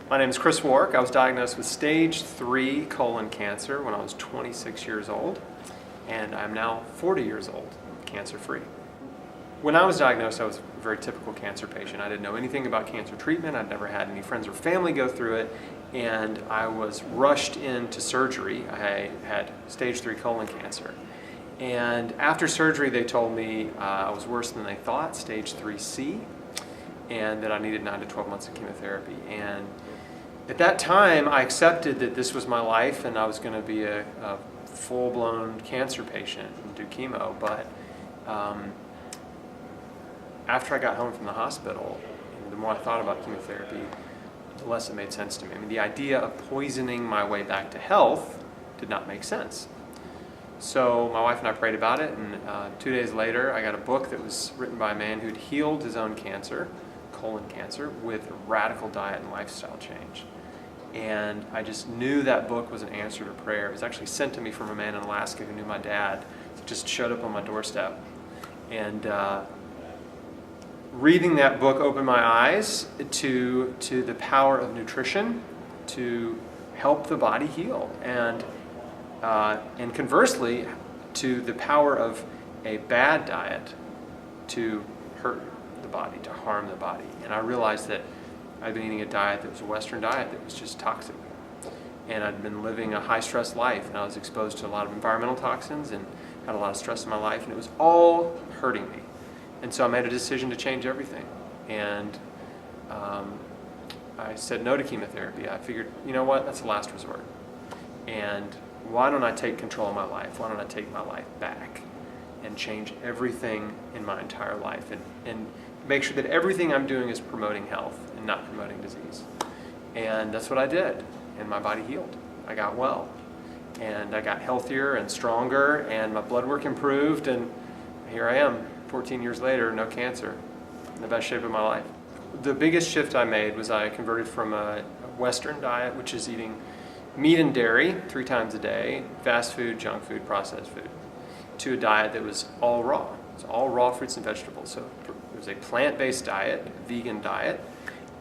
My name is Chris Wark. I was diagnosed with stage 3 colon cancer when I was 26 years old, and I'm now 40 years old, cancer-free. When I was diagnosed, I was a very typical cancer patient. I didn't know anything about cancer treatment. I'd never had any friends or family go through it, and I was rushed into surgery. I had stage 3 colon cancer. And after surgery, they told me I was worse than they thought, stage 3C, and that I needed 9 to 12 months of chemotherapy. And at that time, I accepted that this was my life and I was going to be a full-blown cancer patient and do chemo. But after I got home from the hospital, the more I thought about chemotherapy, the less it made sense to me. I mean, the idea of poisoning my way back to health did not make sense. So my wife and I prayed about it, and 2 days later, I got a book that was written by a man who'd healed his own cancer, colon cancer, with a radical diet and lifestyle change. And I just knew that book was an answer to prayer. It was actually sent to me from a man in Alaska who knew my dad. It just showed up on my doorstep. And reading that book opened my eyes to the power of nutrition to help the body heal. And conversely, to the power of a bad diet to hurt the body, to harm the body. And I realized that I'd been eating a diet that was a Western diet that was just toxic. And I'd been living a high-stress life, and I was exposed to a lot of environmental toxins and had a lot of stress in my life, and it was all hurting me. And so I made a decision to change everything. And I said no to chemotherapy. I figured, you know what, that's the last resort. And why don't I take control of my life? Why don't I take my life back and change everything in my entire life and make sure that everything I'm doing is promoting health and not promoting disease? And that's what I did, and my body healed. I got well, and I got healthier and stronger, and my blood work improved, and here I am, 14 years later, no cancer, in the best shape of my life. The biggest shift I made was I converted from a Western diet, which is eating meat and dairy 3 times a day, fast food, junk food, processed food, to a diet that was all raw. It's all raw fruits and vegetables. So it was a plant-based diet, vegan diet,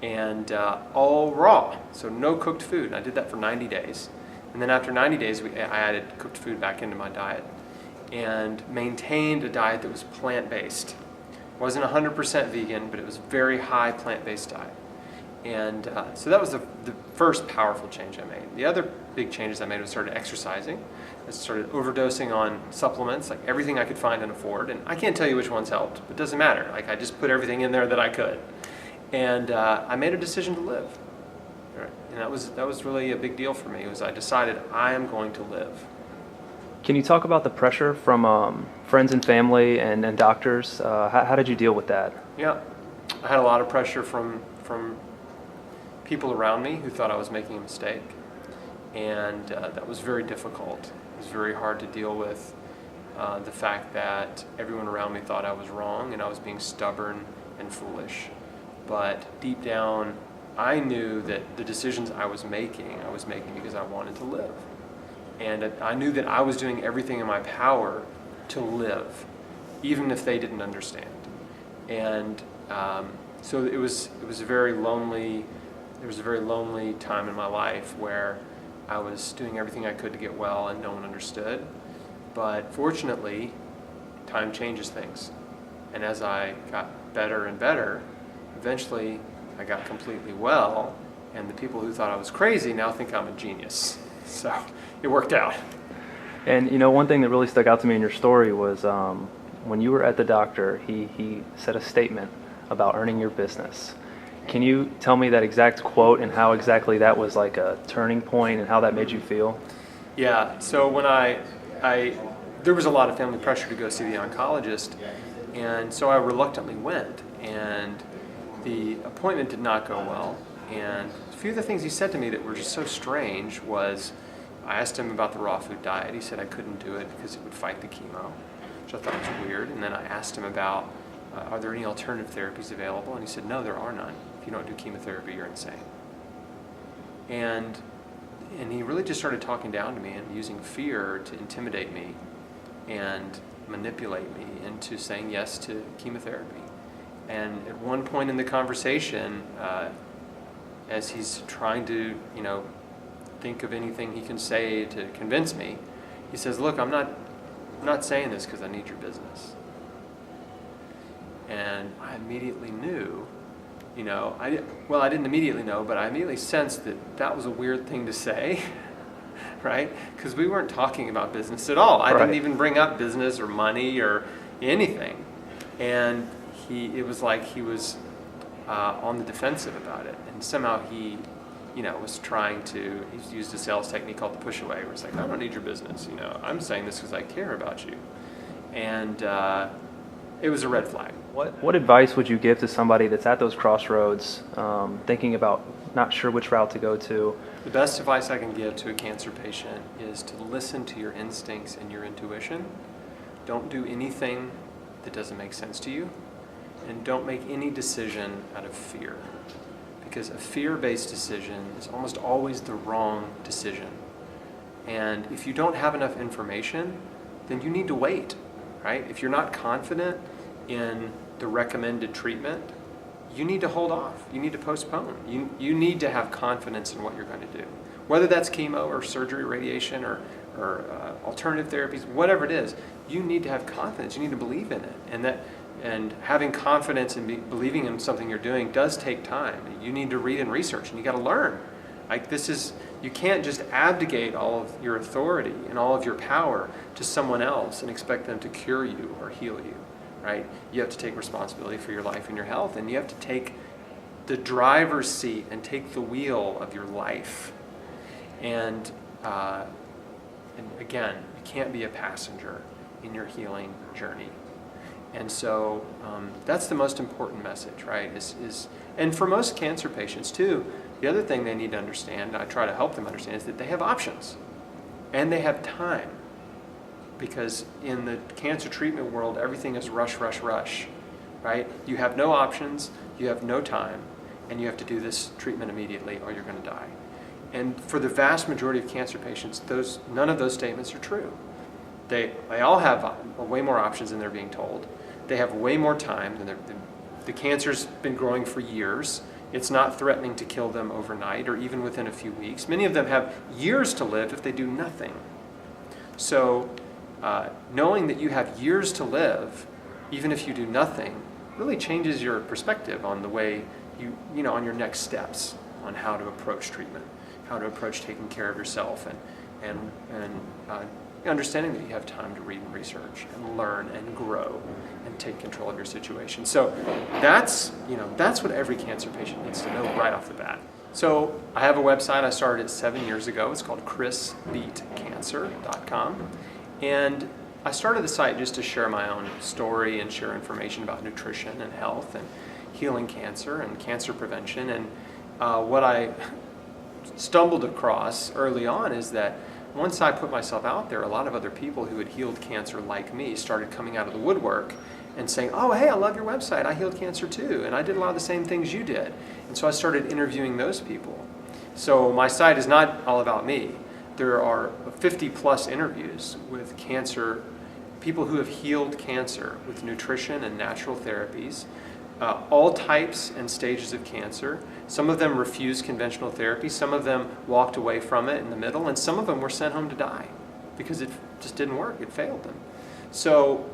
and all raw, so no cooked food. And I did that for 90 days. And then after 90 days, I added cooked food back into my diet and maintained a diet that was plant-based. It wasn't 100% vegan, but it was a very high plant-based diet. And so that was the first powerful change I made. The other big changes I made was started exercising. I started overdosing on supplements, like everything I could find and afford. And I can't tell you which ones helped, but it doesn't matter. Like I just put everything in there that I could. And I made a decision to live. And that was really a big deal for me. I decided I am going to live. Can you talk about the pressure from friends and family and doctors? How did you deal with that? Yeah, I had a lot of pressure from people around me who thought I was making a mistake, and that was very difficult. It was very hard to deal with the fact that everyone around me thought I was wrong and I was being stubborn and foolish. But deep down, I knew that the decisions I was making because I wanted to live. And I knew that I was doing everything in my power to live, even if they didn't understand. And so it was a very lonely. There was a very lonely time in my life where I was doing everything I could to get well and no one understood. But fortunately, time changes things. And as I got better and better, eventually I got completely well, and the people who thought I was crazy now think I'm a genius. So it worked out. And you know, one thing that really stuck out to me in your story was when you were at the doctor, he said a statement about earning your business. Can you tell me that exact quote and how exactly that was like a turning point and how that made you feel? Yeah, so when there was a lot of family pressure to go see the oncologist, and so I reluctantly went, and the appointment did not go well. And a few of the things he said to me that were just so strange was, I asked him about the raw food diet. He said I couldn't do it because it would fight the chemo, which I thought was weird. And then I asked him about, are there any alternative therapies available? And he said, no, there are none. If you don't do chemotherapy, you're insane. And he really just started talking down to me and using fear to intimidate me and manipulate me into saying yes to chemotherapy. And at one point in the conversation, as he's trying to, think of anything he can say to convince me, he says, look, I'm not saying this because I need your business. And I immediately knew, I didn't immediately know, but I immediately sensed that was a weird thing to say, right? Because we weren't talking about business at all. I Right. didn't even bring up business or money or anything. And it was like he was on the defensive about it. And somehow he, was he used a sales technique called the push away, where it's like, I don't need your business, I'm saying this because I care about you. And it was a red flag. What advice would you give to somebody that's at those crossroads, thinking about not sure which route to go to? The best advice I can give to a cancer patient is to listen to your instincts and your intuition. Don't do anything that doesn't make sense to you, and don't make any decision out of fear, because a fear-based decision is almost always the wrong decision. And if you don't have enough information, then you need to wait, right? If you're not confident in the recommended treatment, you need to hold off. You need to postpone. You need to have confidence in what you're going to do. Whether that's chemo or surgery, radiation, or alternative therapies, whatever it is, you need to have confidence. You need to believe in it. And having confidence and believing in something you're doing does take time. You need to read and research, and you got to learn. You can't just abdicate all of your authority and all of your power to someone else and expect them to cure you or heal you. Right? You have to take responsibility for your life and your health, and you have to take the driver's seat and take the wheel of your life. And again, you can't be a passenger in your healing journey. And so that's the most important message, right? And for most cancer patients too, the other thing they need to understand, I try to help them understand, is that they have options and they have time. Because in the cancer treatment world, everything is rush, rush, rush, right? You have no options, you have no time, and you have to do this treatment immediately or you're going to die. And for the vast majority of cancer patients, none of those statements are true. They all have way more options than they're being told. They have way more time than the cancer's been growing for years. It's not threatening to kill them overnight or even within a few weeks. Many of them have years to live if they do nothing. So knowing that you have years to live, even if you do nothing, really changes your perspective on the way on your next steps, on how to approach treatment, how to approach taking care of yourself, and understanding that you have time to read and research and learn and grow and take control of your situation. So that's what every cancer patient needs to know right off the bat. So I have a website. I started it 7 years ago. It's called chrisbeatcancer.com. And I started the site just to share my own story and share information about nutrition and health and healing cancer and cancer prevention. And what I stumbled across early on is that once I put myself out there, a lot of other people who had healed cancer like me started coming out of the woodwork and saying, oh, hey, I love your website. I healed cancer too. And I did a lot of the same things you did. And so I started interviewing those people. So my site is not all about me. There are 50 plus interviews with people who have healed cancer with nutrition and natural therapies, all types and stages of cancer. Some of them refused conventional therapy, some of them walked away from it in the middle, and some of them were sent home to die because it just didn't work, it failed them. So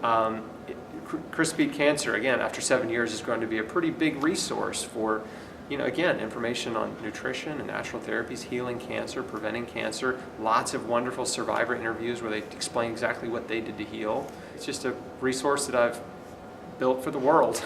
Chris Beat Cancer, again, after 7 years, is going to be a pretty big resource for, again, information on nutrition and natural therapies, healing cancer, preventing cancer, lots of wonderful survivor interviews where they explain exactly what they did to heal. It's just a resource that I've built for the world.